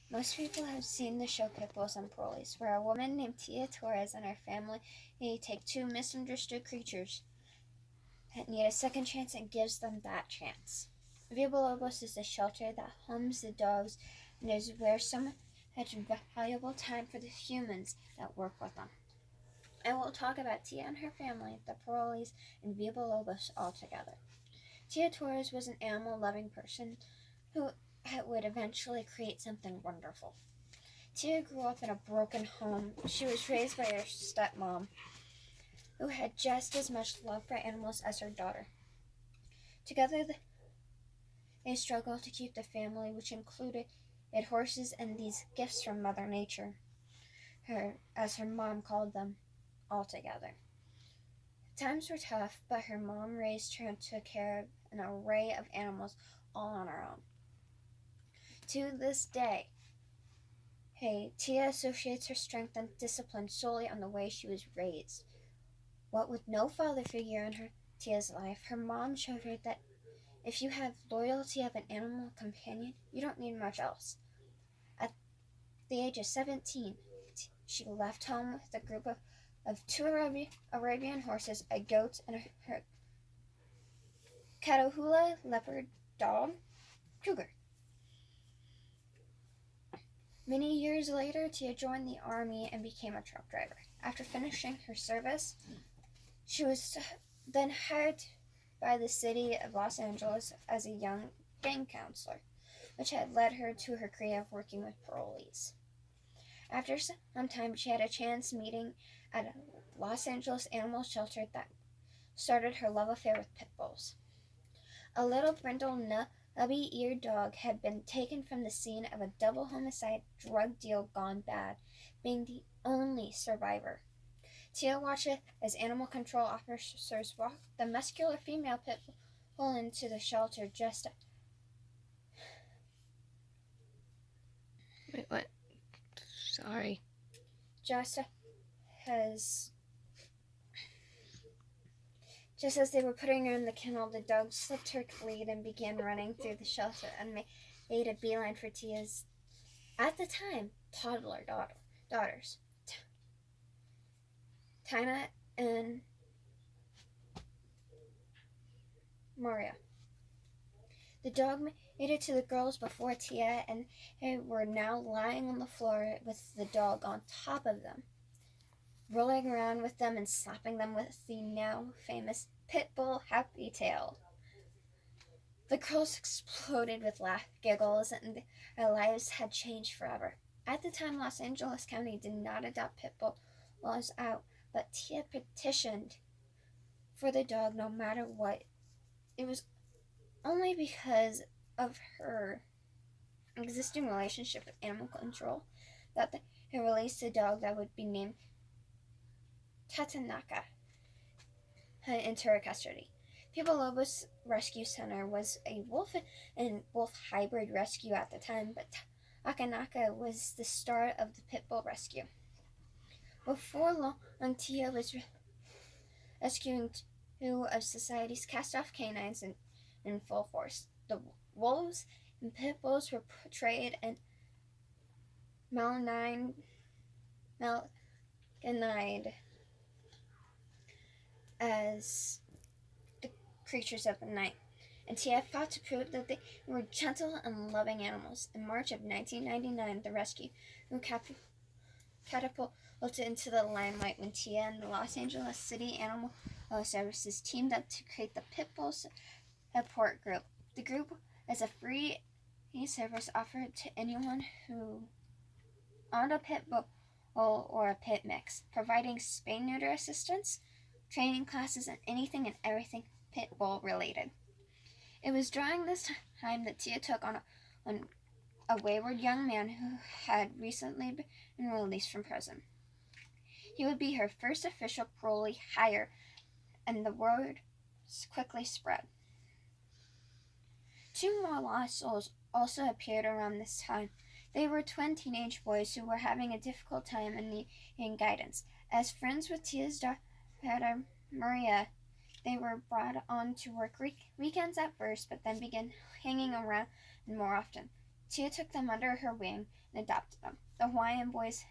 Most people have seen the show Pitbulls and Parolees, where a woman named Tia Torres and her family take two misunderstood creatures that need a second chance and gives them that chance. Villalobos is the shelter that homes the dogs and is where so much valuable time for the humans that work with them. I will talk about Tia and her family, the Parolees, and Villalobos all together. Tia Torres was an animal-loving person who would eventually create something wonderful. Tia grew up in a broken home. She was raised by her stepmom, who had just as much love for animals as her daughter. Together, they struggled to keep the family, which included horses and these gifts from Mother Nature, as her mom called them, all together. Times were tough, but her mom raised her and took care of an array of animals all on her own. To this day, Tia associates her strength and discipline solely on the way she was raised. What with no father figure in Tia's life, her mom showed her that if you have loyalty of an animal companion, you don't need much else. At the age of 17, she left home with a group of two Arabian horses, a goat, and her Catahoula leopard dog, Cougar. Many years later, Tia joined the army and became a truck driver. After finishing her service, she was then hired by the city of Los Angeles as a young gang counselor, which had led her to her career of working with parolees. After some time, she had a chance meeting at a Los Angeles animal shelter that started her love affair with pit bulls. A little brindle nubby-eared dog had been taken from the scene of a double homicide drug deal gone bad, being the only survivor. Tia watched as animal control officers walked the muscular female pit bull into the shelter Wait, what? Sorry. Just as they were putting her in the kennel, the dog slipped her lead and began running through the shelter and made a beeline for Tia's, at the time, toddler daughters, Tina and Maria. The dog made it to the girls before Tia, and they were now lying on the floor with the dog on top of them, rolling around with them and slapping them with the now famous pit bull happy tail. The girls exploded with giggles, and their lives had changed forever. At the time, Los Angeles County did not adopt pit bull laws out, but Tia petitioned for the dog no matter what. It was only because of her existing relationship with animal control that they released a dog that would be named Tatanaka into her custody. Villalobos Rescue Center was a wolf and wolf hybrid rescue at the time, but Tatanaka was the start of the pit bull rescue. Before long, Tia was rescuing two of society's cast-off canines in full force. The wolves and pit bulls were portrayed in maligned as the creatures of the night, and Tia fought to prove that they were gentle and loving animals. In March of 1999, the rescue catapulted into the limelight when Tia and the Los Angeles City Animal Services teamed up to create the Pit Bull Support Group. The group is a free service offered to anyone who owned a pit bull or a pit mix, providing spay-neuter assistance, training classes, and anything and everything pit bull related. It was during this time that Tia took on a wayward young man who had recently been released from prison. He would be her first official parolee hire, and the word quickly spread. Two more lost souls also appeared around this time. They were twin teenage boys who were having a difficult time and needing guidance. As friends with Tia's daughter, Maria, they were brought on to work weekends at first, but then began hanging around more often. Tia took them under her wing and adopted them. The Hawaiian boys,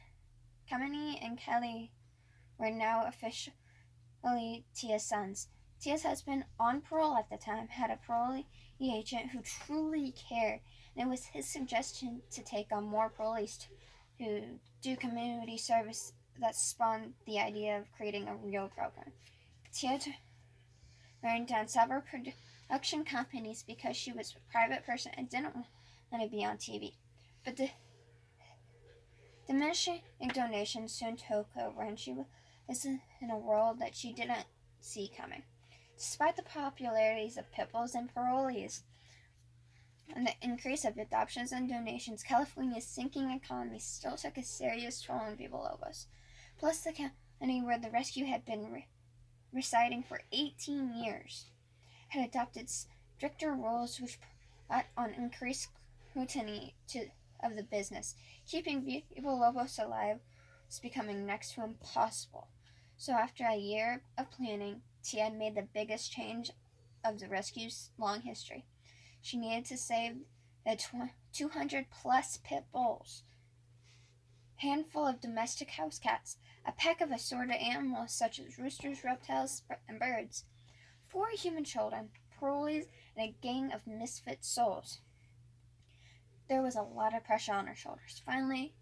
Kamini and Kelly, were now officially Tia's sons. Tia's husband, on parole at the time, had a parolee agent who truly cared, and it was his suggestion to take on more parolees to do community service that spawned the idea of creating a real program. Tia turned down several production companies because she was a private person and didn't want to be on TV. But the diminishing donations soon took over, and she was in a world that she didn't see coming. Despite the popularities of pit bulls and parolees and the increase of adoptions and donations, California's sinking economy still took a serious toll on Villalobos. Plus, the county where the rescue had been residing for 18 years had adopted stricter rules which brought on increased scrutiny of the business. Keeping Villalobos alive was becoming next to impossible. So after a year of planning, Tia made the biggest change of the rescue's long history. She needed to save the 200-plus pit bulls, a handful of domestic house cats, a pack of assorted animals such as roosters, reptiles, and birds, 4 human children, parolees, and a gang of misfit souls. There was a lot of pressure on her shoulders. Finally,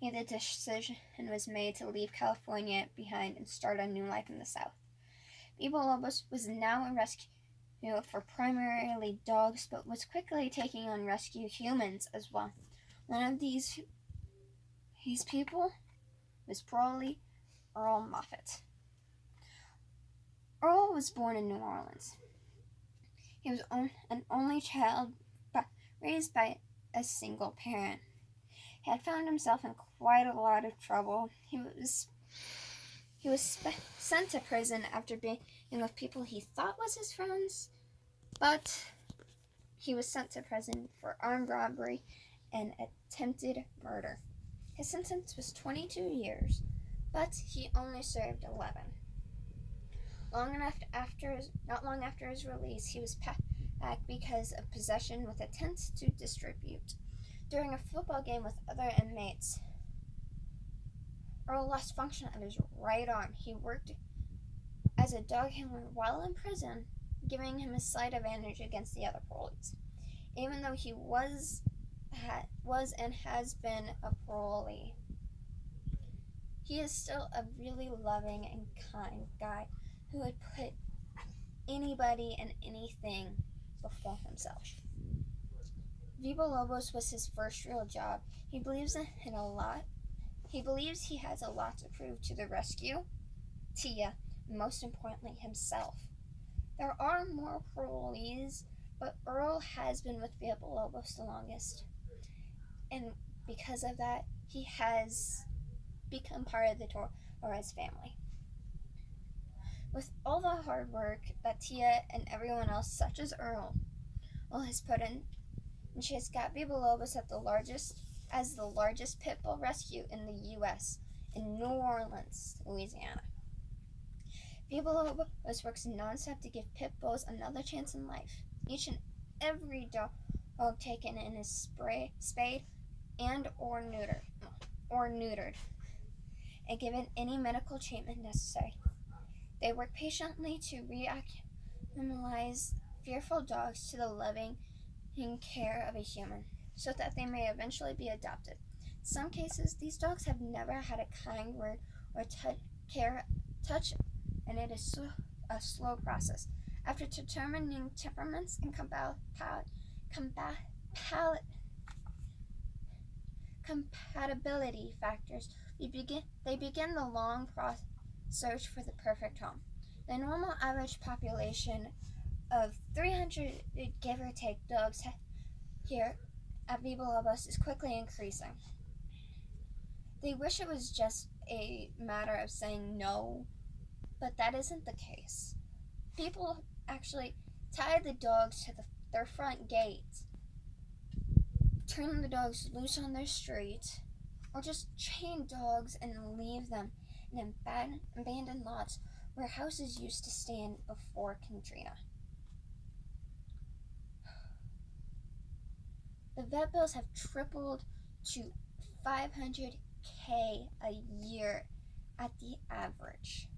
the decision was made to leave California behind and start a new life in the South. Villalobos was now a rescue for primarily dogs, but was quickly taking on rescue humans as well. One of these people was parolee Earl Moffat. Earl was born in New Orleans. He was an only child raised by a single parent. He had found himself in quite a lot of trouble. He was sent to prison after being with people he thought was his friends, but he was sent to prison for armed robbery and attempted murder. His sentence was 22 years, but he only served 11. Not long after his release, he was back because of possession with intent to distribute. During a football game with other inmates, Earl lost function of his right arm. He worked as a dog handler while in prison, giving him a slight advantage against the other parolees. Even though he was and has been a parolee, he is still a really loving and kind guy who would put anybody and anything before himself. Villalobos was his first real job. He believes in a lot. He believes he has a lot to prove to the rescue, Tia, and most importantly, himself. There are more parolees, but Earl has been with Villalobos the longest. And because of that, he has become part of the Torres family. With all the hard work that Tia and everyone else, such as Earl, has put in, and she has got Villalobos as the largest pit bull rescue in the U.S. in New Orleans, Louisiana. Villalobos works nonstop to give pit bulls another chance in life. Each and every dog taken in is spayed and or neutered, and given any medical treatment necessary. They work patiently to reacclimatize fearful dogs to the loving care of a human, so that they may eventually be adopted. In some cases, these dogs have never had a kind word or touch, and it is a slow process. After determining temperaments and compatibility factors, they begin the long search for the perfect home. The normal average population of 300, give or take, dogs here at Villalobos is quickly increasing. They wish it was just a matter of saying no, but that isn't the case. People actually tie the dogs to their front gate, turn the dogs loose on their street, or just chain dogs and leave them in abandoned lots where houses used to stand before Katrina. The vet bills have tripled to $500K a year at the average.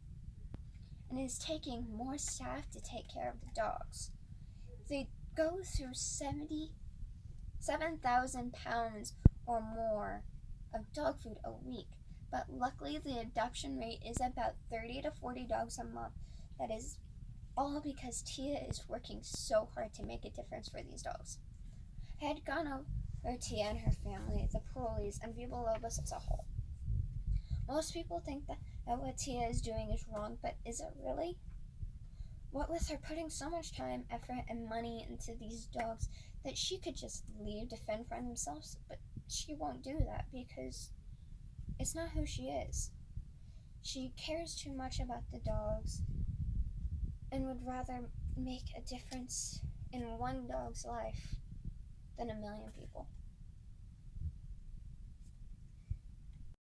And it is taking more staff to take care of the dogs. They go through 7,000 pounds or more of dog food a week, but luckily the adoption rate is about 30 to 40 dogs a month. That is all because Tia is working so hard to make a difference for these dogs. I had gone over Tia and her family, the parolees, and Villalobos as a whole. Most people think that what Tia is doing is wrong, but is it really? What with her putting so much time, effort, and money into these dogs that she could just leave to fend for themselves, but she won't do that because it's not who she is. She cares too much about the dogs and would rather make a difference in one dog's life than a million people.